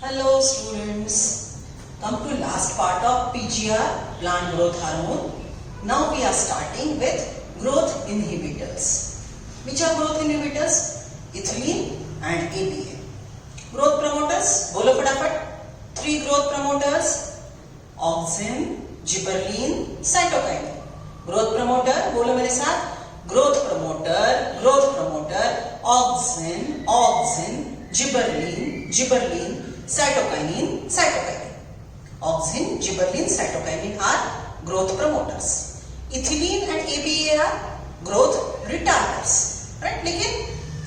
Hello students, come to last part of PGR, plant growth hormone. Now we are starting with growth inhibitors. Which are growth inhibitors? Ethylene and APA. Growth promoters, bolo फटाफट. 3 growth promoters, auxin, gibberellin, cytokinin. Growth promoter, बोलो मेरे साथ. Growth promoter, auxin, gibberellin, cytokinin. Auxin, gibberellin, cytokinin are growth promoters. Ethylene and APA are growth retarders. Right? लेकिन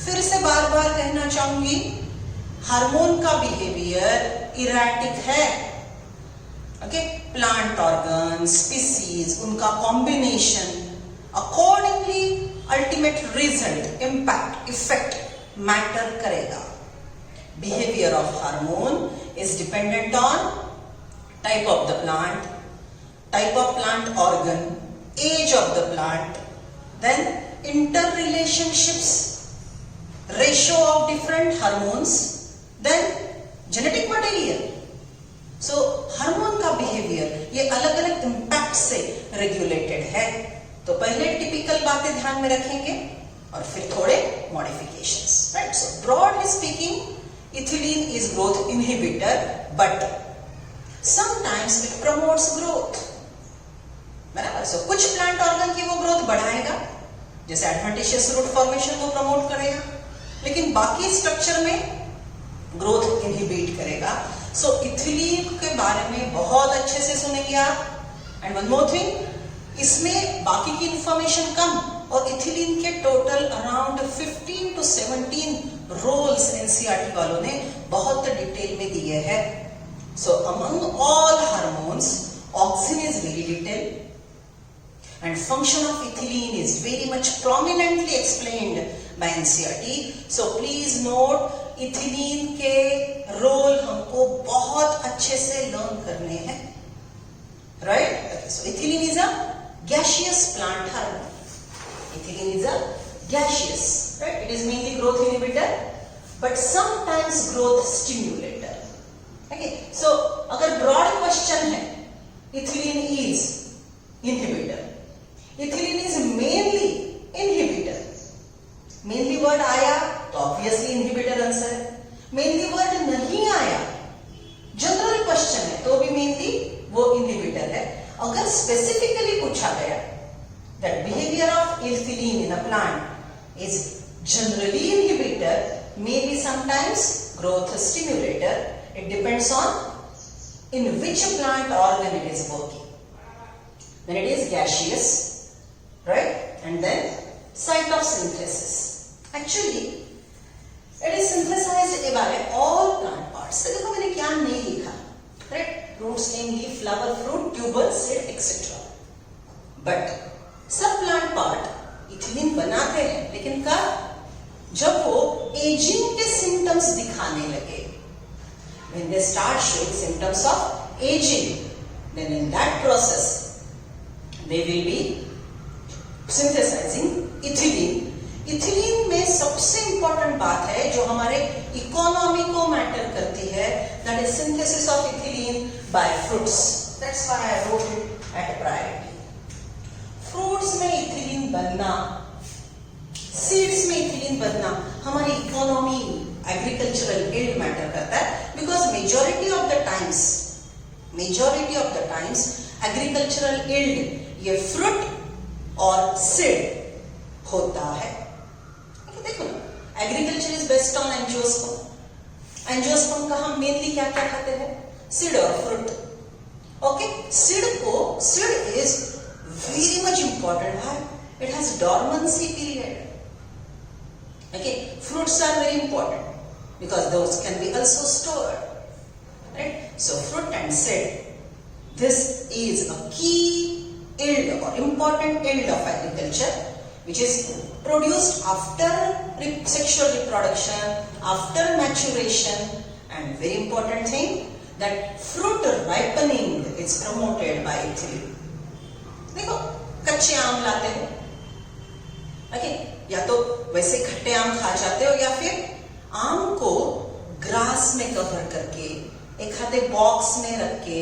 फिर से बार बार कहना चाहूंगी, hormone का बिहेवियर इरेटिक है. ओके, प्लांट ऑर्गन, स्पीसीज, उनका combination, accordingly ultimate result, impact, effect matter करेगा. Behavior of hormone is dependent on type of the plant, type of plant organ, age of the plant, then interrelationships, ratio of different hormones, then genetic material. So hormone का behaviour ये अलग अलग impact से regulated है. तो पहले typical बातें ध्यान में रखेंगे और फिर थोड़े modifications. Right? So broadly speaking, ethylene is growth inhibitor, but sometimes it promotes growth. बराबर? सो कुछ प्लांट ऑर्गन की वो ग्रोथ बढ़ाएगा, जैसे एडवेंटिशियस रूट फॉर्मेशन को प्रमोट करेगा, लेकिन बाकी स्ट्रक्चर में ग्रोथ इनहिबिट करेगा. सो इथिलीन के बारे में बहुत अच्छे से सुनेंगे आप. एंड वन मोर थिंग, इसमें बाकी की इंफॉर्मेशन कम और इथिलीन के total around 15 to 17 roles NCERT वालों ने बहुत डिटेल में दिए हैं. So among all hormones, auxin is very detail and function of ethylene is very much prominently explained by NCERT. So please note, ethylene के role हमको बहुत अच्छे से लर्न करने हैं. Right? So ethylene is a gaseous plant hormone. Ethylene is a gaseous, right? It is mainly growth inhibitor, but sometimes growth stimulator. Okay, so अगर broad question है, ethylene is inhibitor. Ethylene is mainly inhibitor. Mainly word आया तो obviously inhibitor answer है. Mainly word नहीं आया, general question है तो भी mainly वो inhibitor है. अगर स्पेसिफिकली पूछा गया that behavior of ethylene in a plant is generally inhibitor, maybe sometimes growth stimulator, it depends on in which plant organ it is working. When it is gaseous, right? And then site of synthesis. Actually it is synthesized by all plant parts. देखो मैंने क्या नहीं लिखा, right? Root, stem, leaf, flower, fruit, tuber, seed, etc. But सब plant part ethylene बनाते हैं, लेकिन कब? जब वो एजिंग के सिम्टम्स दिखाने लगे. When they start showing symptoms of aging, then in that process they will be synthesizing ethylene. Ethylene में सबसे इंपॉर्टेंट बात है जो हमारे इकोनॉमी को मैटर करती है, that is synthesis of ethylene by fruits. That's why I wrote it at priority. Fruits में इथिलीन बनना, सीड्स में इथिलीन बनना हमारी इकोनॉमी, एग्रीकल्चरल यील्ड मैटर करता है. Because majority of the times agricultural yield ये फ्रूट और सीड होता है. देखो ना, agriculture is based on angiosperm. Angiosperm का हम मेनली क्या क्या खाते हैं? सीड और fruit. Okay, seed is very much important. Why? It has dormancy period. Okay, fruits are very important because those can be also stored. Right? So fruit and seed, this is a key yield or important yield of agriculture, which is produced after sexual reproduction, after maturation, and very important thing that fruit ripening is promoted by ethylene. देखो, कच्चे आम लाते हो, okay, या तो वैसे खट्टे आम खा जाते हो या फिर आम को ग्रास में कवर करके, एक हाथे बॉक्स में रख के,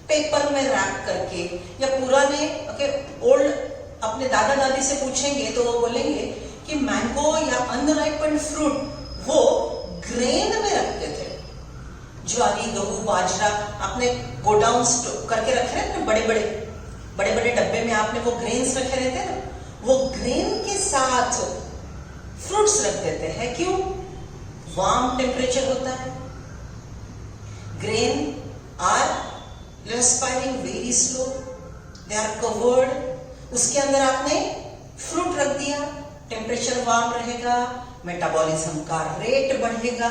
पेपर में रैप करके, या पुराने ओल्ड अपने दादा दादी से पूछेंगे तो वो बोलेंगे कि मैंगो या अनराइपेंड फ्रूट वो ग्रेन में रखते थे। ज्वारी, गेहूं, बाजरा आपने गोडाउन करके रखे रहते ना, बड़े बड़े डब्बे में आपने वो ग्रेन्स रखे रहते हैं ना, वो ग्रेन के साथ फ्रूट्स रख देते हैं। क्यों? वार्म टेम्परेचर होता है। Grain are respiring very slow, they are covered. उसके अंदर आपने फ्रूट रख दिया, टेम्परेचर वार्म रहेगा, मेटाबॉलिज्म का रेट बढ़ेगा,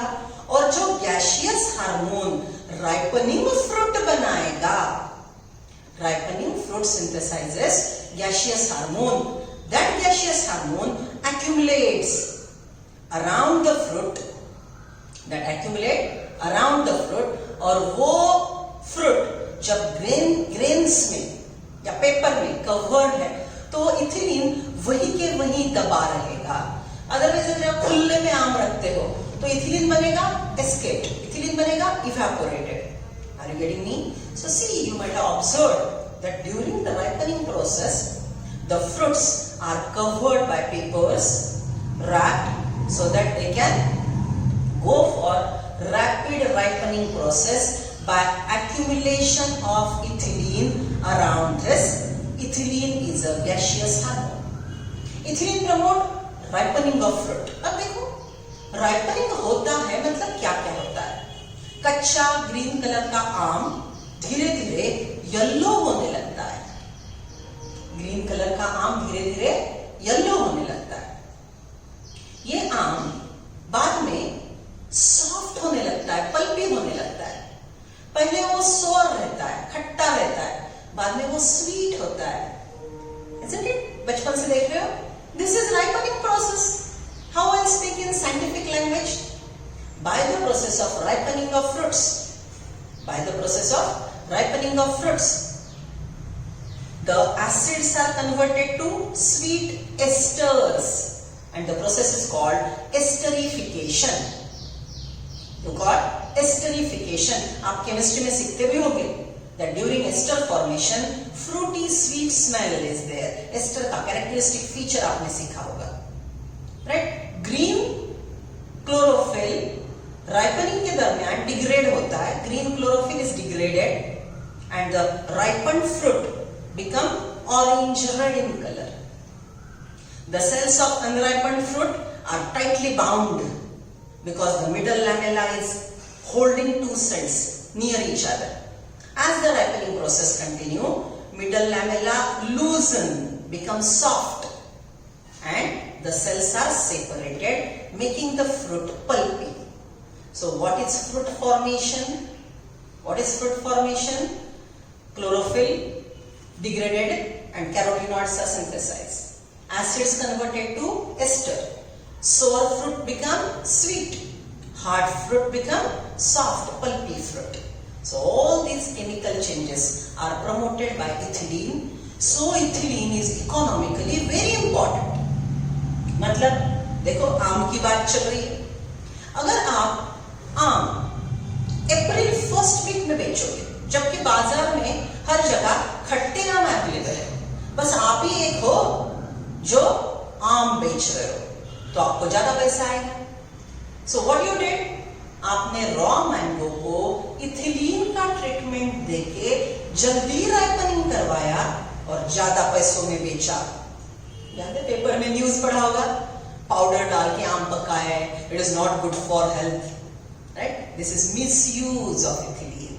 और जो गैसियस हार्मोन राइपनिंग फ्रूट बनाएगा, ripening fruit synthesizes gaseous hormone. That gaseous hormone accumulates around the fruit. That accumulate around the fruit, और वो फ्रूट जब ग्रेन्स में या पेपर में कवर्ड है तो इथिलीन वही के वही दबा रहेगा। अदरवाइज अगर आप खुले में आम रखते हो तो इथिलीन बनेगा एस्केप्ड, इथिलीन बनेगा evaporated. Are you getting me? So see, you might have observed that during the ripening process, the fruits are covered by papers, wrapped, so that they can go for rapid ripening process by accumulation of ethylene around this. Ethylene is a gaseous hormone. Ethylene promote ripening of fruit. अब देखो, ripening होता है मतलब क्या क्या होता है? कच्चा ग्रीन कलर का आम धीरे धीरे येलो होने लगता है। ग्रीन कलर का आम धीरे धीरे येलो होने लगता है। ये आम बाद में सॉफ्ट होने लगता है, पल्पी होने लगता है। पहले वो सोर रहता है, खट्टा रहता है, बाद में वो स्वीट होता है। Isn't it? बचपन से देख रहे हो? This is ripening process. How I'll speak in scientific language? By the process of ripening of fruits. By the process of ripening of fruits, the acids are converted to sweet esters, and the process is called esterification. You got esterification. आप chemistry में सीखते भी होंगे that during ester formation, fruity sweet smell is there. Ester का characteristic feature आपने सीखा होगा, right? Green chlorophyll ripening के दरमियान डिग्रेड होता है। Green chlorophyll is degraded and the ripened fruit become orange red in colour. The cells of unripened fruit are tightly bound because the middle lamella is holding two cells near each other. As the ripening process continue, middle lamella loosen, become soft, and the cells are separated, making the fruit pulpy. So what is fruit formation? What is fruit formation? Chlorophyll degraded and carotenoids are synthesized. Acids converted to ester. Sour fruit become sweet. Hard fruit become soft, pulpy fruit. So all these chemical changes are promoted by ethylene. So ethylene is economically very important. मतलब देखो आम की बात चल रही है। अगर आप आम अप्रैल फर्स्ट वीक में बेचोगे, जबकि बाजार में हर जगह खट्टे आम अवेलेबल है, बस आप ही एक हो जो आम बेच रहे हो, तो आपको ज्यादा पैसा आएगा। सो व्हाट यू डिड, आपने रॉ मैंगो को इथिलीन का ट्रीटमेंट देके जल्दी राइपनिंग करवाया और ज्यादा पैसों में बेचा। याद है पेपर में न्यूज पढ़ा होगा, पाउडर डाल के आम पका है, it is not good for health, right? This is misuse of ethylene.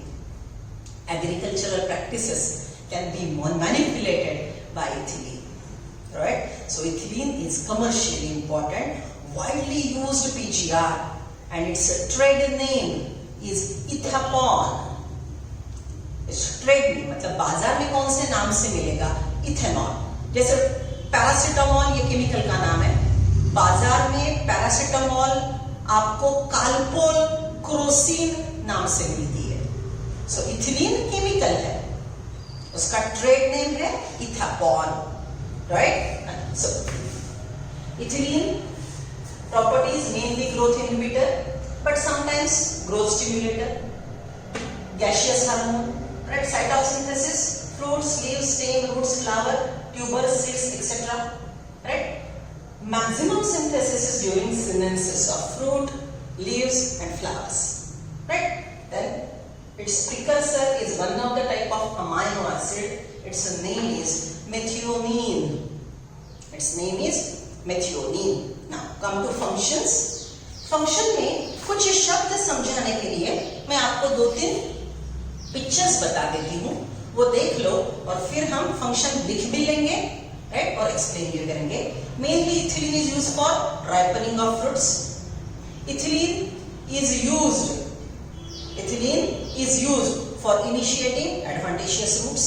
Agricultural practices can be manipulated by ethylene, right? So ethylene is commercially important, widely used PGR, and its trade name is Ethapon. It's trade name, मतलब बाजार में कौन से नाम से मिलेगा? Ethanol. जैसे paracetamol ये केमिकल का नाम है, बाजार में पैरासिटामोल आपको काल्पोल क्रोसिन नाम से मिलती है। सो इथिलीन केमिकल है, उसका ट्रेड नेम है ethephon, right? So ethylene properties mainly growth inhibitor, but sometimes growth stimulator, gaseous hormone, right? Cytosynthesis, fruits, leaves, stem, roots, flower, tubers, seeds, etc. Right? Maximum synthesis is during synthesis of fruit, leaves and flowers. Right? Then its precursor is one of the type of amino acid. Its name is methionine. Its name is methionine. Now come to functions. Function में कुछ शब्द समझाने के लिए मैं आपको 2-3 pictures बता देती हूँ, वो देख लो और फिर हम फंक्शन लिख भी लेंगे, राइट, और एक्सप्लेन भी करेंगे. Mainly ethylene is used for ripening of fruits. Ethylene is used for initiating advantageous roots,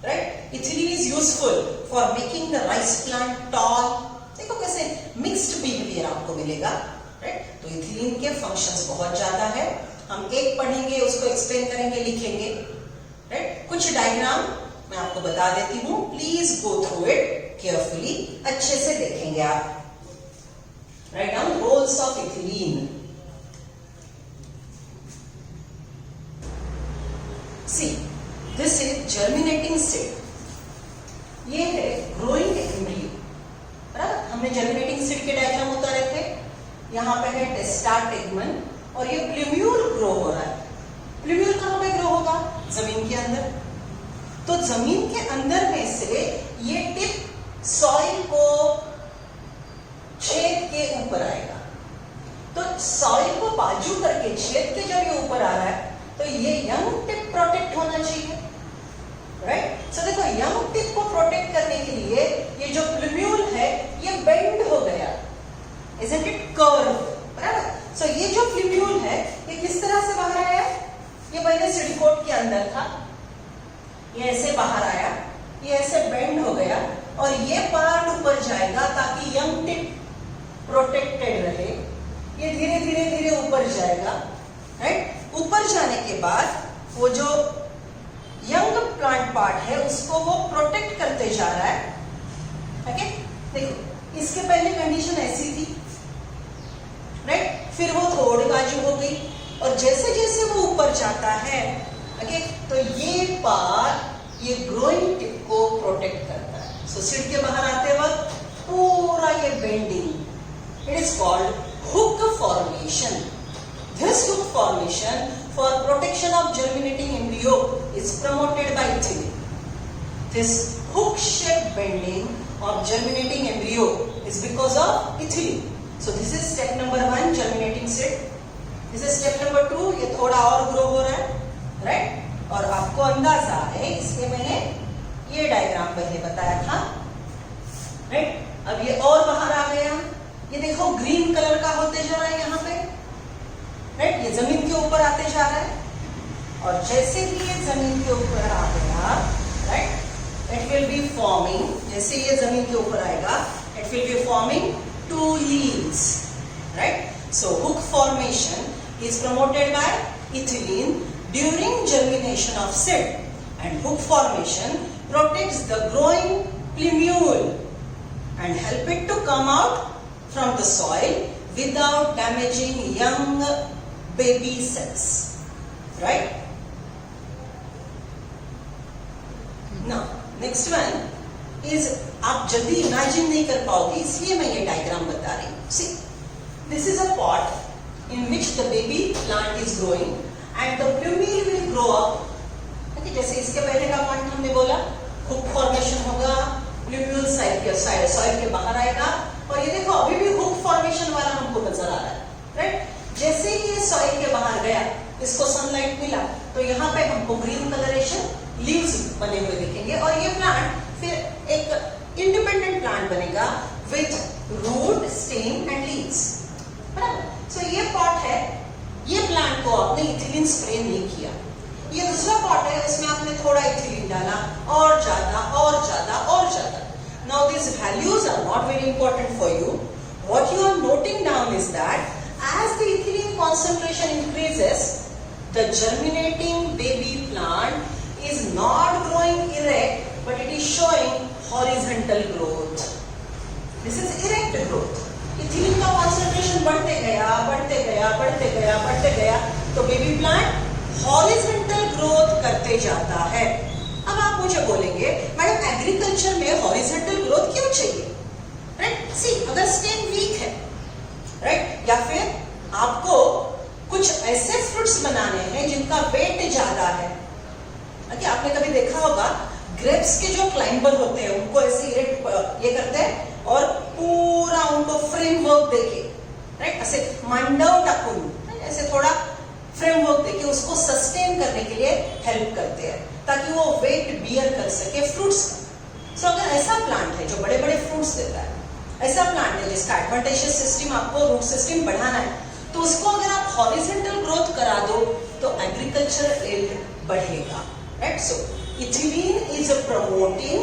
right. Ethylene is useful for making the rice plant tall. देखो कैसे मिक्स्ड बिहेवियर आपको मिलेगा, राइट. तो इथिलीन के functions बहुत ज्यादा है. हम एक पढ़ेंगे, उसको एक्सप्लेन करेंगे, लिखेंगे, राइट. कुछ डायग्राम मैं आपको बता देती हूँ, please go through it carefully, अच्छे से देखेंगे आप. Write down roles of ethylene. See this is germinating seed. ये है ग्रोइंग एम्ब्रियो. बराबर, हमने जर्मिनेटिंग सीड के डायग्राम उतारे थे. यहाँ पे है टेस्टा टेगमन और ये प्लूम्यूल ग्रो हो रहा है. प्लूम्यूल कहाँ पे ग्रो होगा? जमीन के अंदर. तो जमीन के अंदर में से ये टिप सॉइल को छेद के ऊपर आएगा. तो सॉइल को बाजू करके छेद के जब ये ऊपर आ रहा है तो ये यंग टिप प्रोटेक्ट होना चाहिए, राइट. सो देखो यंग टिप को प्रोटेक्ट करने के लिए ये जो प्लूम्यूल है ये बेंड हो गया, isn't it curve, बराबर. सो ये जो प्लूम्यूल है ये किस तरह से बाहर आया? ये पहले सिलिकोट के अंदर था, ये ऐसे बाहर आया, ये ऐसे बेंड हो गया और ये पार्ट ऊपर जाएगा ताकि यंग टिप प्रोटेक्टेड रहे. ये धीरे धीरे धीरे ऊपर जाएगा, राइट. ऊपर जाने के बाद वो जो यंग प्लांट पार्ट है उसको वो प्रोटेक्ट करते जा रहा है. ओके, देखो इसके पहले कंडीशन ऐसी थी, राइट. फिर वो थोड़ी बाजू हो गई और जैसे जैसे वो ऊपर जाता है, ओके, तो ये पार्ट ये ग्रोइंग टिप को प्रोटेक्ट करता है. सो सीड के बाहर आते वक्त पूरा ये bending, it is called hook formation. This hook formation for protection of germinating embryo is promoted by iथिलीन. This hook-shaped bending of germinating embryo is because of iथिलीन. So this is step number 1, germinating seed. This is step number 2, ये थोड़ा और grow हो रहा है, right. और आपको अंदाजा है, इसके मैंने ये डायग्राम पहले बताया था, राइट. अब ये और बाहर आ गया, ये देखो ग्रीन कलर का होते जा रहा है यहाँ पे, राइट. ये जमीन के ऊपर आते जा रहा है और जैसे ही ये जमीन के ऊपर आ गया, right, it will be forming. जैसे ये जमीन के ऊपर आएगा it will be forming 2 leaves, right. So hook formation is promoted by iथिलीन during germination of seed, and hook formation protects the growing plumule and help it to come out from the soil without damaging young baby cells, right. Now next one is, आप जल्दी imagine नहीं कर पाओगे इसलिए मैं ये diagram बता रही हूँ. See, this is a pot in which the baby plant is growing and the plumule will grow up. okay, जैसे इसके पहले का पॉइंट हमने बोला, हुक फॉर्मेशन होगा, प्लूम्यूल सॉइल के बाहर आएगा और ये देखो अभी भी हुक फॉर्मेशन वाला हमको नजर आ रहा है, राइट. जैसे ही ये सॉइल के बाहर गया, इसको सनलाइट मिला तो यहाँ पे हमको ग्रीन कलरेशन लीव्स बने हुए दिखेंगे और ये प्लांट फिर एक इंडिपेंडेंट प्लांट बनेगा with root, stem and leaves, बराबर. सो ये पॉट है, ये प्लांट को आपने इथिलीन स्प्रे नहीं किया. ये दूसरा पॉट है, इसमें आपने थोड़ा इथिलीन डाला और ज्यादा और ज्यादा और ज्यादा. Now these values are not very important for you. What you are noting down is that as the ethylene concentration increases, the germinating baby plant is not growing erect, but it is showing horizontal growth. This is erect growth. Ethylene का concentration position बढ़ते गया बढ़ते गया बढ़ते गया बढ़ते गया तो बेबी प्लांट हॉरिजॉन्टल ग्रोथ करते जाता है। अब आप मुझे बोलेंगे मैडम एग्रीकल्चर में हॉरिजॉन्टल ग्रोथ क्यों चाहिए, राइट? सी, अगर स्टेम वीक है, राइट, या फिर आपको कुछ ऐसे फ्रूट्स बनाने हैं जिनका वेट ज्यादा है। ओके, आपने कभी देखा होगा ग्रेप्स के जो क्लाइंबर होते हैं उनको ऐसे ये करते हैं और पूरा उनको फ्रेमवर्क देके, राइट, ऐसे मांडव टाकून ऐसे थोड़ा फ्रेमवर्क देके उसको सस्टेन करने के लिए हेल्प करते हैं ताकि वो वेट बियर कर सके फ्रूट्स का। सो अगर ऐसा प्लांट है जो बड़े बड़े फ्रूट्स देता है, ऐसा प्लांट है जिसका एडवांटेजियस सिस्टम आपको रूट सिस्टम बढ़ाना है, तो उसको अगर आप हॉरिजॉन्टल ग्रोथ करा दो तो एग्रीकल्चर यील्ड बढ़ेगा, right? So ethylene is promoting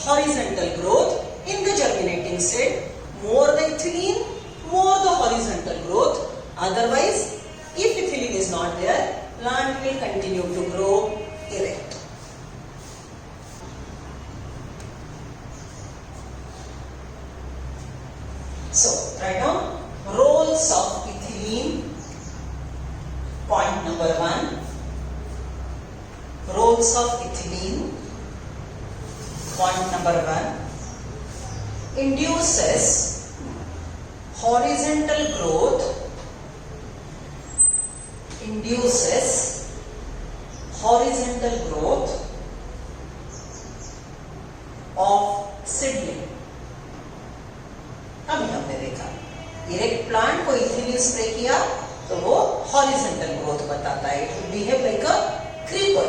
horizontal growth in the germinating seed. More the ethylene, more the horizontal growth. Otherwise, if ethylene is not there, plant will continue to grow erect. So, write down roles of ethylene. Point number 1. Roles of ethylene. Point number 1. Induces horizontal growth. Induces horizontal growth of seedling. अभी हमने देखा erect plant को ethylene spray किया तो वो horizontal growth बताता है, it will behave like a creeper.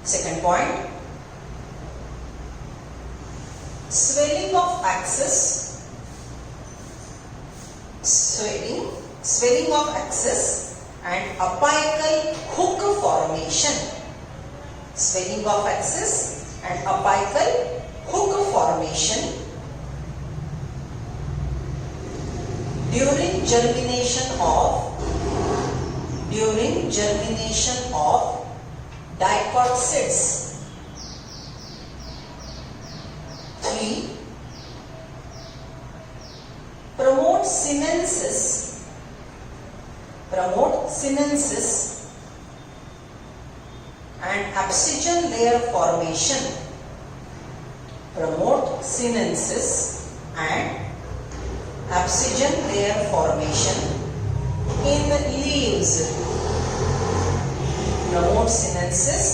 Second point, swelling of axis, swelling of axis and apical hook formation. Swelling of axis and apical hook formation during germination of dicot seeds. 3. Promote sinensis and abscission layer formation. Promote sinensis and abscission layer formation in leaves. Promote sinensis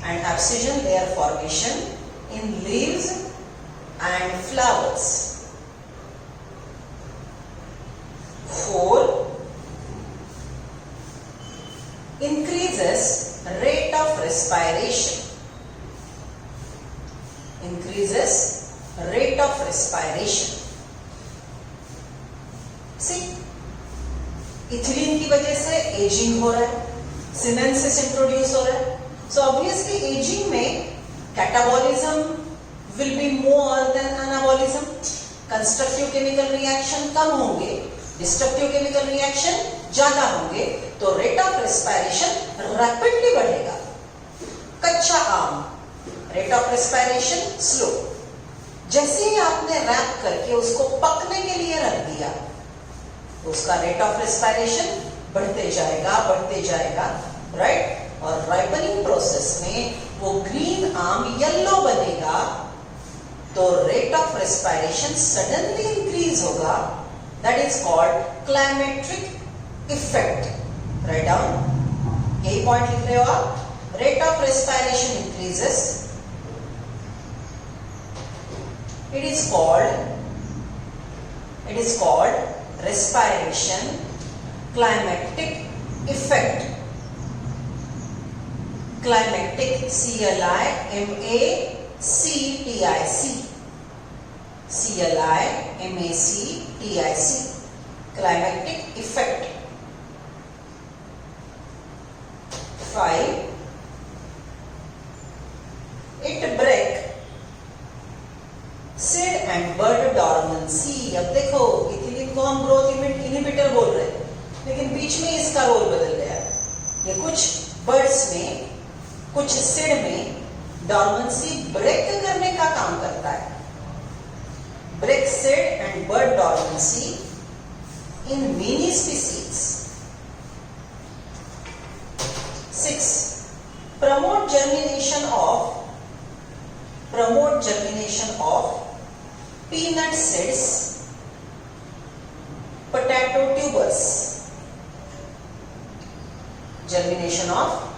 and abscission layer formation in leaves and flowers. 4. Increases rate of respiration. Increases rate of respiration. See, ethylene की वजह से ageing हो रहा है, sinensis introduce हो रहा है. So obviously ageing में catabolism will be more than anabolism. Constructive chemical reaction कम होंगे, डिस्ट्रक्टिव केमिकल रिएक्शन ज्यादा होंगे, तो रेट ऑफ रेस्पिरेशन रैपिडली बढ़ेगा. कच्चा आम, रेट ऑफ रेस्पिरेशन स्लो. जैसे ही आपने रैप करके उसको पकने के लिए रख दिया तो उसका रेट ऑफ रेस्पिरेशन बढ़ते जाएगा, राइट? और राइपनिंग प्रोसेस में वो ग्रीन आम येलो बनेगा तो rate of respiration suddenly increase होगा. That is called climacteric effect. Write down, यही पॉइंट लिख रहे हो आप. Rate of respiration increases, it is called respiration climatic effect. Climatic, CLIMACTIC, climatic effect. 5. It break seed and bud dormancy. अब देखो ethylene को हम ग्रोथ इनहिबिटर बोल रहे हैं, लेकिन बीच में इसका रोल बदल गया. ये कुछ बर्ड्स में, कुछ सीड में डॉर्मेंसी ब्रेक करने का काम करता है. Break seed and bird dormancy species. 6. Promote germination of peanut seeds, potato tubers. Germination of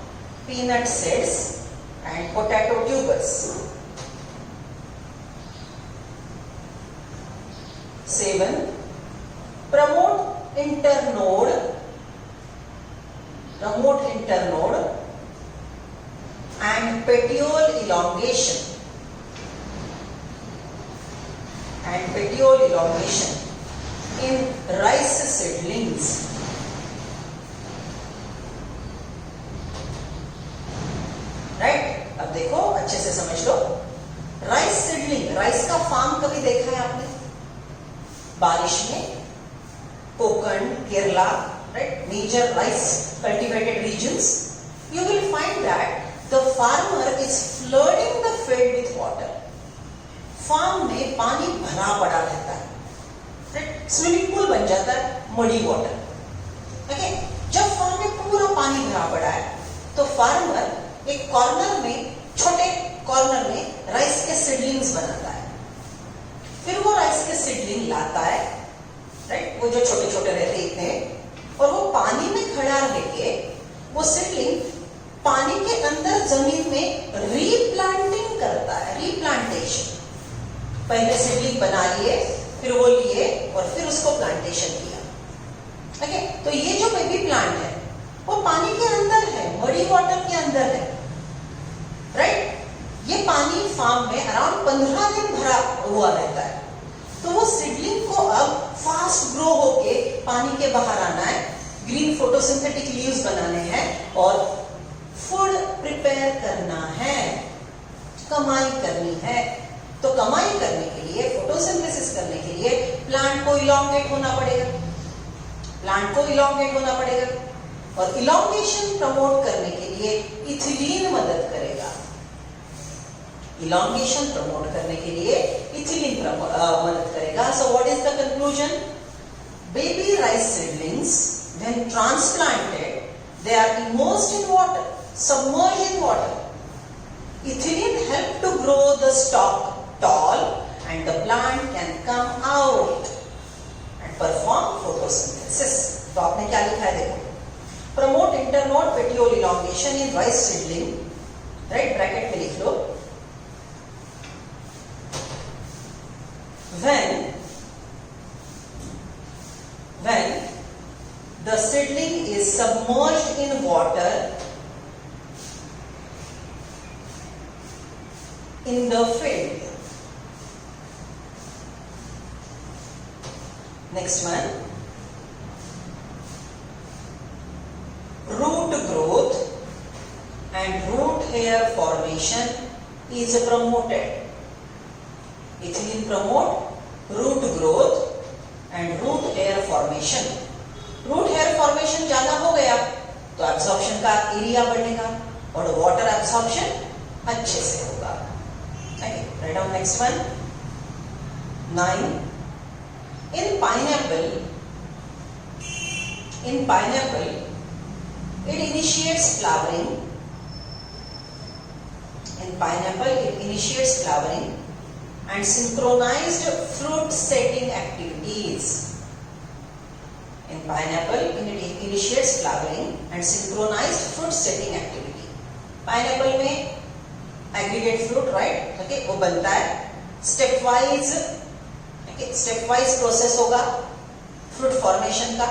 peanut seeds and potato tubers. 7. Promote internode and petiole elongation in rice seedlings. Right? अब देखो अच्छे से समझ लो. राइस सीडलिंग, राइस का farm कभी देखा है आपने? बारिश में Konkan, Kerala, right, major rice cultivated regions, you will find that the farmer is flooding the field with water. Farm में पानी भरा पड़ा रहता है, right? स्विमिंग पूल बन जाता है, मडी वाटर. ओके, जब फार्म में पूरा पानी भरा पड़ा है तो फार्मर एक छोटे कॉर्नर में राइस के सीडलिंग्स बनाता है. फिर वो राइस के सीडलिंग लाता है, राइट, वो जो छोटे छोटे रहते इतने, और वो पानी में खड़ा रह के वो सीडलिंग पानी के अंदर जमीन में रीप्लांटिंग करता है. रीप्लांटेशन, पहले सीडलिंग बना लिए, फिर वो लिए और फिर उसको प्लांटेशन किया. ओके, तो ये जो बेबी प्लांट है वो पानी के अंदर है, मडी वाटर के अंदर है, राइट. ये पानी फार्म में अराउंड 15 दिन भरा हुआ रहता है. तो वो सीडलिंग को अब फास्ट ग्रो होके पानी के बाहर आना है, ग्रीन फोटोसिंथेटिक लीव्स बनाने हैं और फूड प्रिपेयर करना है, कमाई करनी है. तो कमाई करने के लिए, फोटोसिंथेसिस करने के लिए प्लांट को इलोंगेट होना पड़ेगा. और इलोंगेशन प्रमोट करने के लिए इथिलीन मदद करेगा. इलोंगेशन प्रमोट करने के लिए इथिलीन मदद करेगा. So what is the conclusion? Baby rice seedlings, when transplanted, they are immersed in water, submerged in water. Ethylene helps to grow the stalk tall and the plant can come out and perform photosynthesis. तो आपने क्या लिखा है देखो. Promote internode petiole elongation in rice seedling, right? Bracket में लिख लो. When the seedling is submerged in water in the field. Next one. Root growth and root hair formation is promoted. Ethylene promote root growth and root hair formation. Root hair formation ज्यादा हो गया तो absorption का area बढ़ेगा और water absorption अच्छे से होगा. Write down next one. 9. In pineapple it initiates flowering. And synchronized fruit setting activities. In pineapple, it initiates flowering and synchronized fruit setting activity. Pineapple में aggregate fruit, right? Okay, वो बनता है. Stepwise process होगा fruit formation का,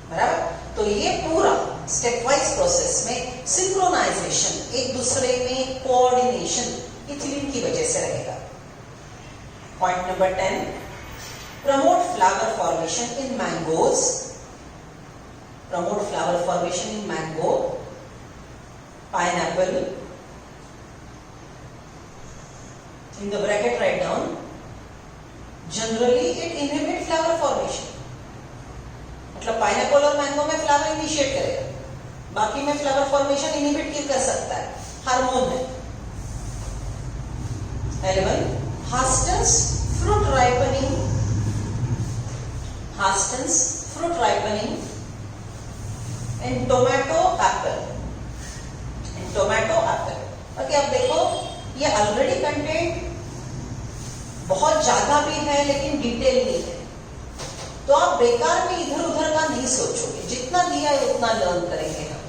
बराबर? तो ये पूरा stepwise process में synchronization, एक दूसरे में coordination इथिलीन की वजह से रहेगा. Point number 10. Promote flower formation in mangoes. Pineapple. In the bracket write down. Generally it inhibit flower formation. मतलब पाइनएप्पल और मैंगो में फ्लावर इनिशिएट करेगा, बाकी में फ्लावर फॉर्मेशन इनहिबिट क्यों कर सकता है? हार्मोन है. 11. Hastens fruit fruit ripening in tomato apple. In tomato apple. Okay, अब देखो ये ऑलरेडी कंटेंट बहुत ज्यादा भी है लेकिन डिटेल नहीं है, तो आप बेकार में इधर उधर का नहीं सोचोगे, जितना दिया है उतना लर्न करेंगे हम.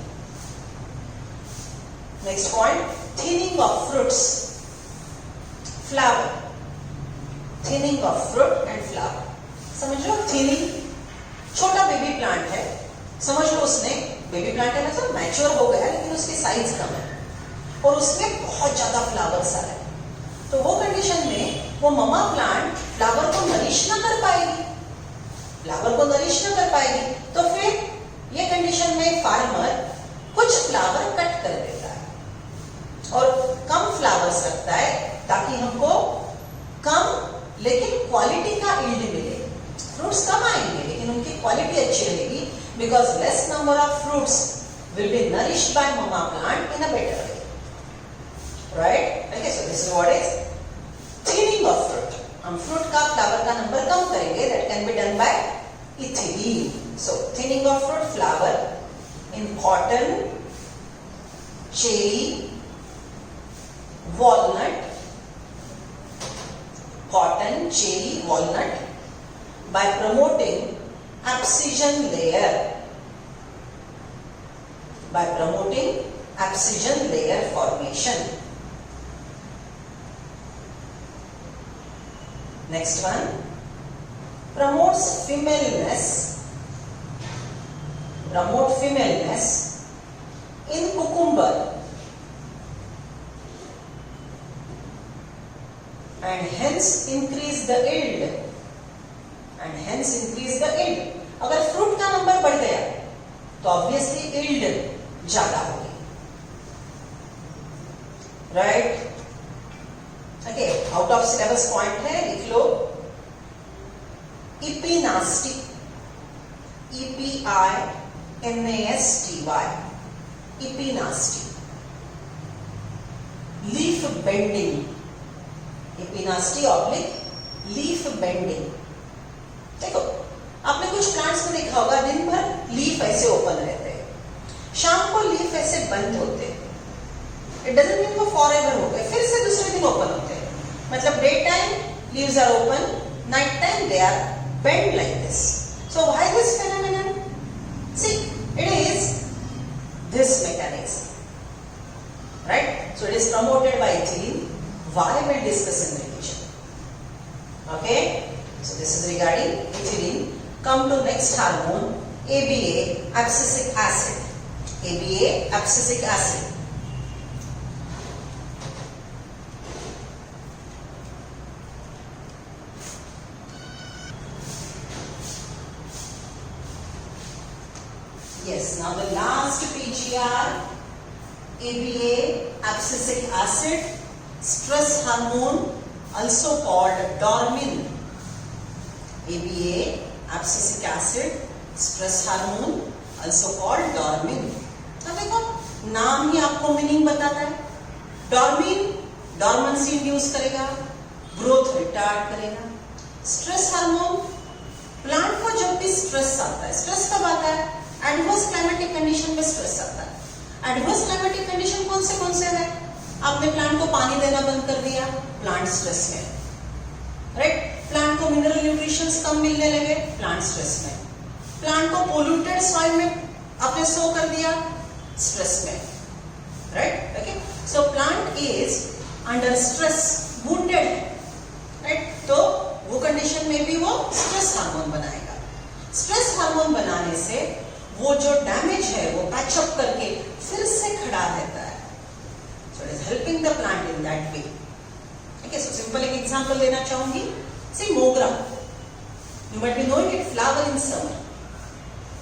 Next point, thinning of fruits, flower. Thinning of fruit and flower. समझ लो, थिनिंग, छोटा बेबी प्लांट है, समझ लो उसने बेबी प्लांट है मतलब मैच्योर हो गया लेकिन उसकी साइज कम है और उसमें बहुत ज्यादा फ्लावर्स आ रहे हैं, तो वो कंडीशन में वो ममा प्लांट फ्लावर को नरिश ना कर पाएगी, फ्लावर को नरिश ना कर पाएगी, तो फिर ये कंडीशन में फार्मर कुछ फ्लावर कट कर देता है और कम फ्लावर्स रखता है ताकि हमको कम लेकिन क्वालिटी का यील्ड मिले. फ्रूट्स कम आएंगे लेकिन उनकी क्वालिटी अच्छी रहेगी, because less number of fruits will be nourished by mama plant in a better way. Right? Okay, so this is what is thinning of fruit. हम फ्रूट का फ्लावर का नंबर कम करेंगे, that can be done by ethylene. So thinning of fruit, flower in cotton, cherry, walnut, cotton, cherry, walnut, by promoting abscission layer. By promoting abscission layer formation. Next one, promotes femaleness. Promote femaleness in cucumber. And hence increase the yield. And hence increase the yield. अगर fruit का number बढ़ गया तो obviously yield ज्यादा होगी. Right? Okay, out of syllabus point है, लिख लो. Epinasty, EPINASTY, epinasty. Leaf bending, epinasty oblique leaf bending. देखो, आपने कुछ प्लांट्स में देखा होगा दिन भर लीफ ऐसे ओपन रहते हैं, शाम को लीफ ऐसे बंद होते हैं. इट डजंट मीन वो फॉरएवर हो गए, फिर से दूसरे दिन ओपन होते हैं. मतलब day time leaves are open, night time they are bend like this. So why this phenomenon? See, it is this mechanism. Right? So it is promoted by ethylene. Why we'll discuss in revision. Okay, so this is regarding ethylene. Come to next hormone, ABA, abscisic acid. ABA, abscisic acid. Yes, now the last PGR, ABA, abscisic acid. Stress hormone, also called dormin. ABA, abscisic acid, stress hormone, also called dormin. तो देखो, नाम ही आपको meaning बताता है. डॉर्मिन, dormancy induce करेगा, growth retard करेगा. Stress hormone, plant को जब भी स्ट्रेस आता है, स्ट्रेस कब आता है? एडवर्स क्लाइमेटिक कंडीशन में स्ट्रेस आता है. एडवर्स क्लाइमेटिक कंडीशन कौन से है? आपने प्लांट को पानी देना बंद कर दिया, प्लांट स्ट्रेस में. राइट? प्लांट को मिनरल न्यूट्रिशंस कम मिलने लगे, प्लांट स्ट्रेस में. प्लांट को पोल्यूटेड सॉइल में आपने सो कर दिया, स्ट्रेस में. Right? Okay, so plant is under stress, wounded. Right? तो वो कंडीशन में भी वो स्ट्रेस हार्मोन बनाएगा. स्ट्रेस हार्मोन बनाने से वो जो डैमेज है वो पैचअप करके फिर से खड़ा रहता है. So it is helping the plant in that way. Okay, so simple एक example देना चाहूंगी. See mogra. You might be knowing it, flower in summer.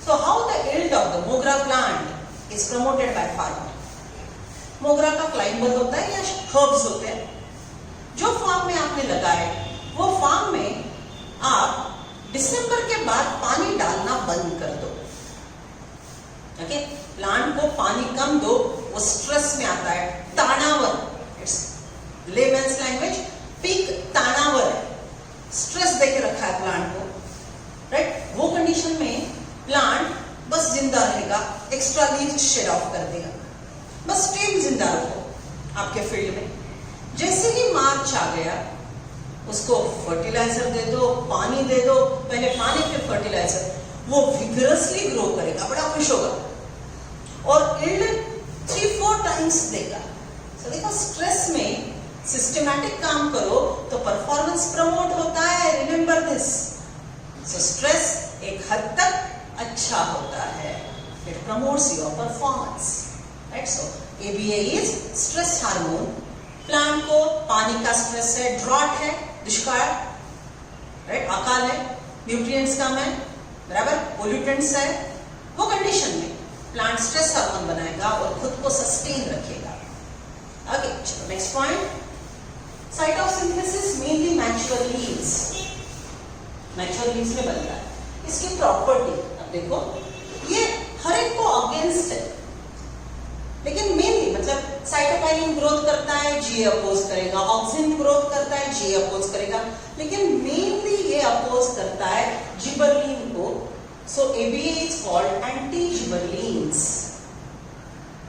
So how the yield of the mogra plant is promoted by farmer. मोगरा का climber होता है या herbs होते हैं. जो फार्म में आपने लगाए वो फार्म में आप दिसंबर के बाद पानी डालना बंद कर दो. ओके, प्लांट को पानी कम दो, वो स्ट्रेस में आता है. तानावर, इट्स लेमन्स लैंग्वेज, पीक तानावर, स्ट्रेस देके रखा है प्लांट को. राइट? वो कंडीशन में एक्स्ट्रा लीव्स शेड ऑफ कर देगा। बस स्टेम जिंदा रखो आपके फील्ड में। जैसे ही मार्च आ गया उसको फर्टिलाइजर दे दो, पानी दे दो, पहले पानी फिर फर्टिलाइजर, वो विगरसली ग्रो करेगा, बड़ा खुश होगा और यील्ड 3-4 टाइम्स देगा। तो देखो स्ट्रेस में सिस्टमैटिक काम करो तो परफॉर्मेंस प्रमोट होता है, रिमेंबर दिस। सो स्ट्रेस एक हद तक अच्छा होता है, it promotes your performance, right. So ABA is stress hormone. Plant को पानी का स्ट्रेस है, ड्रॉट है, दुष्काल, राइट, अकाल है, न्यूट्रिएंट्स कम है, बराबर, पोल्यूटेंट्स है, वो कंडीशन में प्लांट स्ट्रेस हार्मोन बनाएगा और खुद को सस्टेन रखेगा। ओके, चलो next point, site of synthesis mainly mature leaves. Mature leaves में बनता है। इसकी प्रॉपर्टी अब देखो, ये हर एक को अगेंस्ट है, लेकिन मेनली मतलब साइटोकाइनिन ग्रोथ करता है, GA अपोज करेगा, ऑक्सिन ग्रोथ करता है, GA अपोज करेगा, लेकिन मेनली ये अपोज करता है जिबरलिन को। सो ABA is called anti gibberellins,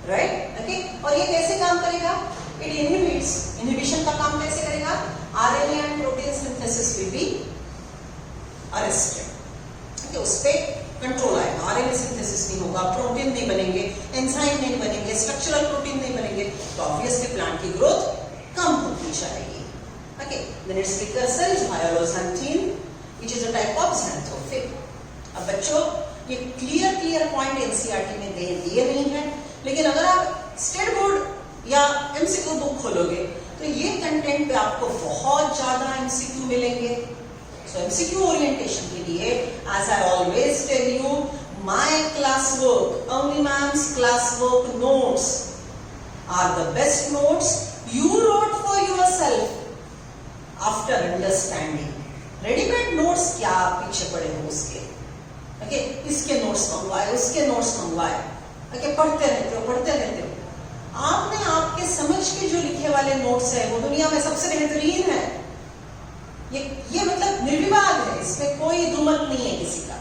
right, okay. और ये कैसे काम करेगा? इट इनहिबिट्स, इनहिबिशन का काम कैसे करेगा? RNA and protein synthesis will be arrested, okay, उस पे कंट्रोल आएगा, RNA सिंथेसिस नहीं होगा, प्रोटीन नहीं बनेंगे, एंजाइम नहीं बनेंगे, स्ट्रक्चरल प्रोटीन नहीं बनेंगे, तो ऑब्वियसली प्लांट की ग्रोथ कम होती जाएगी। Okay, then its precursor is violaxanthin which is a type of xanthophyll। अब बच्चों ये क्लियर पॉइंट एनसीईआरटी में दिए नहीं है, लेकिन अगर आप स्टेट बोर्ड या एमसीक्यू बुक खोलोगे तो ये कंटेंट पे आपको बहुत ज्यादा एमसीक्यू मिलेंगे। So MCQ orientation के लिए, as I always tell you, my classwork, only ma'am's classwork notes are the best notes you wrote for yourself after understanding. Ready-made notes क्या पीछे पड़े हो उसके, okay? इसके notes मंगवाए, उसके notes मंगवाए, okay? पढ़ते रहते हो। आपने आपके समझ के जो लिखे वाले notes है वो दुनिया में सबसे बेहतरीन है। ये मतलब निर्विवाद है, इसमें कोई दुमत नहीं है किसी का।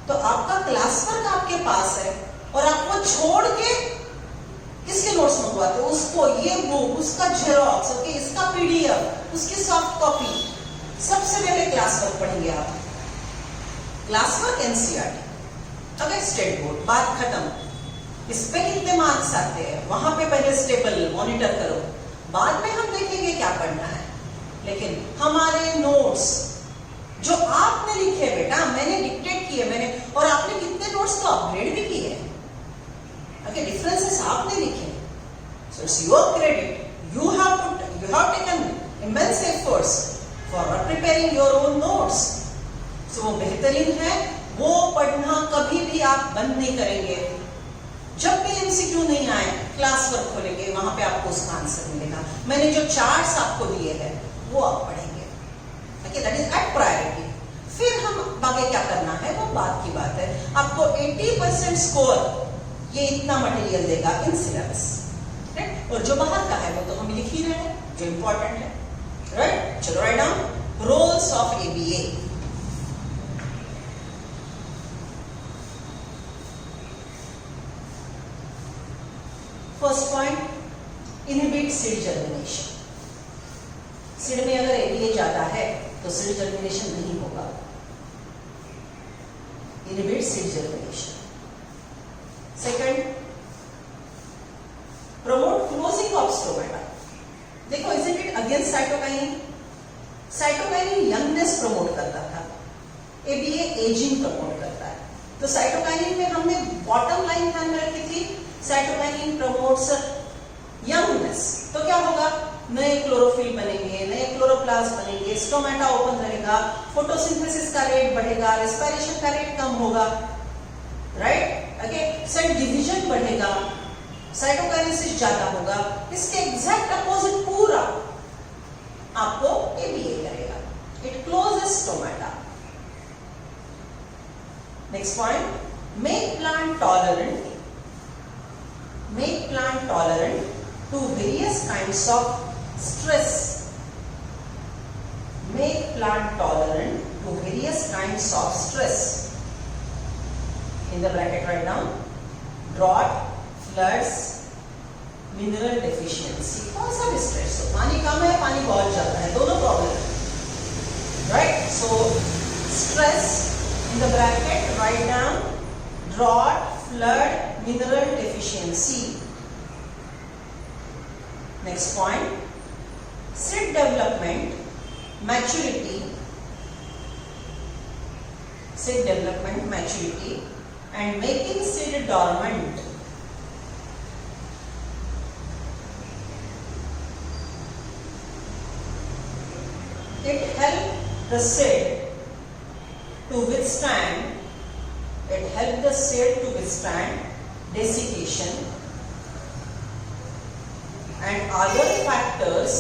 तो आपका क्लास वर्क आपके पास है और आप वो छोड़ के किसके नोट्स मंगवाते हो? उसको, ये बुक, उसका जेरोक्स, ओके, इसका PDF, उसकी सॉफ्ट कॉपी, सबसे पहले क्लास वर्क पढ़ेंगे आप। Class work NCERT, okay, state board, बात खत्म। इस पे कितने मार्क्स आते हैं वहां पे पहले स्टेबल मॉनिटर करो, बाद में हम देखेंगे क्या पढ़ना है। लेकिन हमारे नोट्स जो आपने लिखे, बेटा मैंने डिक्टेट किए, मैंने, और आपने कितने नोट्स तो अपग्रेड भी किए, ओके, डिफरेंसेस आपने लिखे, so it's your credit, you have taken immense efforts for preparing your own notes. So वो बेहतरीन है, वो पढ़ना कभी भी आप बंद नहीं करेंगे। जब भी एमसीक्यू नहीं आए, क्लास वर्क खोलेंगे, वहां पे आपको उसका आंसर मिलेगा। मैंने जो चार्ट्स आपको दिए हैं वो आप पढ़ेंगे, okay, that is at priority. फिर हम आगे क्या करना है वो बात की बात है। आपको 80% स्कोर ये इतना मटेरियल देगा इन सिलेबस, राइट, और जो बाहर का है वो तो हम लिख ही रहे हैं, जो इंपॉर्टेंट है, राइट। चलो write down roles of ABA। First point, inhibit seed germination. Seed में अगर ABA ज्यादा है तो सीड जर्मिनेशन नहीं होगा। Inhibit seed germination. Second, promote closing of stomata. देखो, isn't it against cytokinin? Cytokinin youngness promote करता था, ABA एजिंग प्रमोट करता है। तो साइटोकाइनिन में हमने बॉटम लाइन ध्यान में रखी थी, साइटोकाइनिन प्रमोट्स यंगनेस। तो क्या होगा? नए क्लोरोफिल बनेंगे, नए क्लोरोप्लास्ट बनेंगे, स्टोमेटा ओपन रहेगा, फोटोसिंथेसिस का रेट बढ़ेगा, रेस्पिरेशन का रेट कम होगा, राइट, ओके, सेल डिवीजन बढ़ेगा, साइटोकाइनेसिस ज्यादा होगा। इसके एग्जैक्ट अपोजिट पूरा आपको ABA करेगा, it closes stomata. Next point, make plant tolerant to various kinds of stress. Make plant tolerant to various kinds of stress. In the bracket write down drought, floods, mineral deficiency. कौन सा भी stress हो, पानी कम है पानी बहुत ज्यादा है, दोनों प्रॉब्लम है, right. So stress in the bracket write down drought, flood, mineral deficiency. Next point, seed development, maturity, seed development, maturity and making seed dormant. It helps the seed to withstand, it helps the seed to withstand desiccation and other factors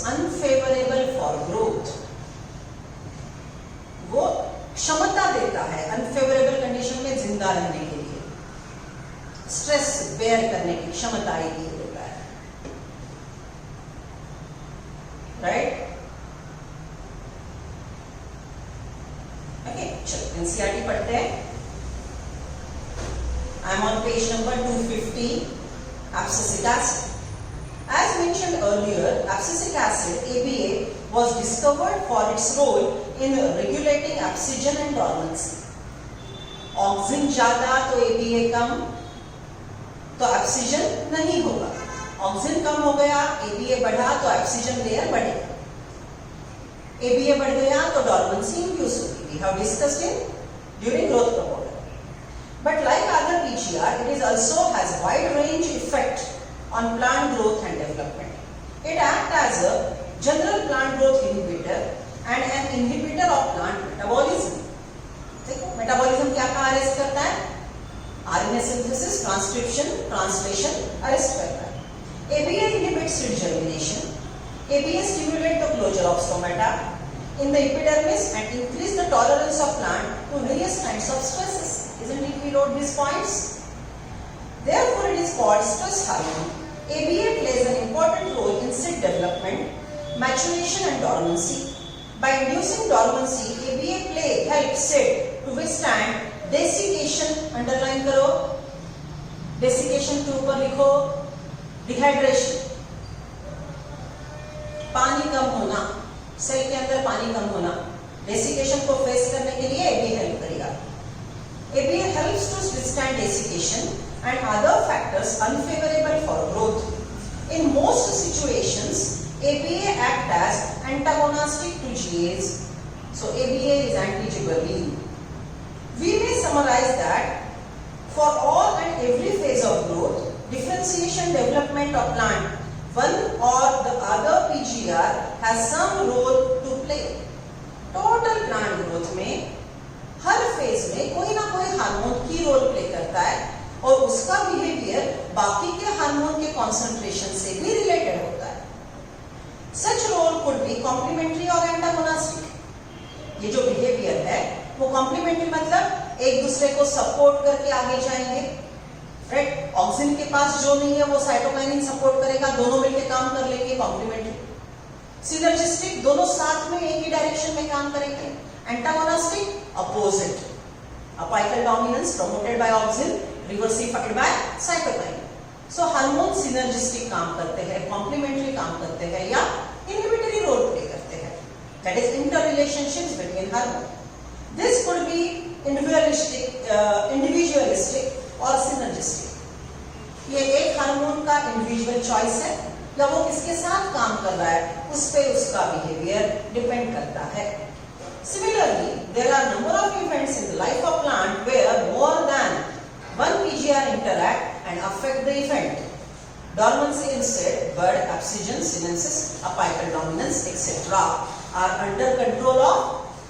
unfavorable for growth. वो क्षमता देता है unfavourable condition में जिंदा रहने के लिए, stress bear करने की क्षमता ये देता है, राइट। ओके, चलो एनसीईआरटी पढ़ते हैं। I am on page number 250, abscisic acid. As mentioned earlier, abscisic acid (ABA) was discovered for its role in regulating abscission and dormancy. Oxygen ज्यादा तो ABA कम, तो abscission नहीं होगा। ऑक्सीजन कम हो गया, ABA बढ़ा तो abscission लेयर बढ़ेगा। ABA बढ़ गया तो dormancy इंड्यूस होगी। We have discussed it during growth promoter. But like other PGR, it is also has wide range effect on plant growth and development. It acts as a general plant growth inhibitor and an inhibitor of plant metabolism. देखो metabolism क्या का arrest करता है, RNA synthesis, transcription, translation arrest करता है। ABA inhibits seed germination. ABA stimulates the closure of stomata in the epidermis and increase the tolerance of plant to various kinds of stresses. Isn't it we wrote these points? Therefore, it is called stress hormone. ABA plays an important role in seed development, maturation and dormancy. By inducing dormancy, ABA helps seed to withstand desiccation, underline करो, desiccation के ऊपर लिखो, dehydration, पानी कम होना, cell के अंदर पानी कम होना, desiccation को फेस करने के लिए ABA हेल्प करेगा। ABA helps to withstand desiccation and other factors unfavorable for growth. In most situations, ABA acts as antagonistic to GAs. So ABA is anti-gibberellin. We may summarize that for all and every phase of growth, differentiation development of plant, one or the other PGR has some role to play. Total plant growth में हर phase में कोई ना कोई hormone की role play करता है और उसका बिहेवियर बाकी के हार्मोन के कॉन्सेंट्रेशन से भी रिलेटेड होता है। Such role could be complementary और एंटागोनिस्टिक। ये जो बिहेवियर है वो कॉम्प्लीमेंट्री मतलब एक दूसरे को सपोर्ट करके आगे जाएंगे, राइट। ऑक्सीजन के पास जो नहीं है वो साइटोकाइनिन सपोर्ट करेगा, दोनों मिलकर काम कर लेंगे, कॉम्प्लीमेंट्री। सिनर्जिस्टिक, दोनों साथ में एक ही डायरेक्शन में काम करेंगे। Antagonistic, opposite. Apical dominance promoted by auxin, reversified by cytokine. So hormone synergistic काम करते हैं, complementary काम करते हैं या inhibitory role play करते हैं. That is interrelationships between hormone. This could be individualistic or synergistic. ये एक हार्मोन का individual choice है या वो किसके साथ काम कर रहा है उस पे उसका behavior depend करता है. Similarly, there are number of events in the life of plant where more than one PGR interact and affect the event. Dormancy in seed, bud, abscission, sinensis, apical dominance, etc. are under control of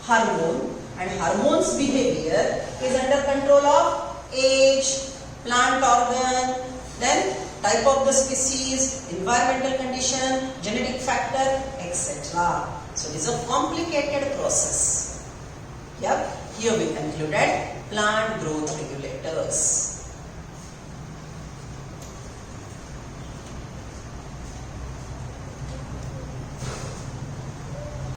hormone, and hormone's behavior is under control of age, plant organ, then type of the species, environmental condition, genetic factor, etc. So it is a complicated process. Yep, here we concluded plant growth regulators.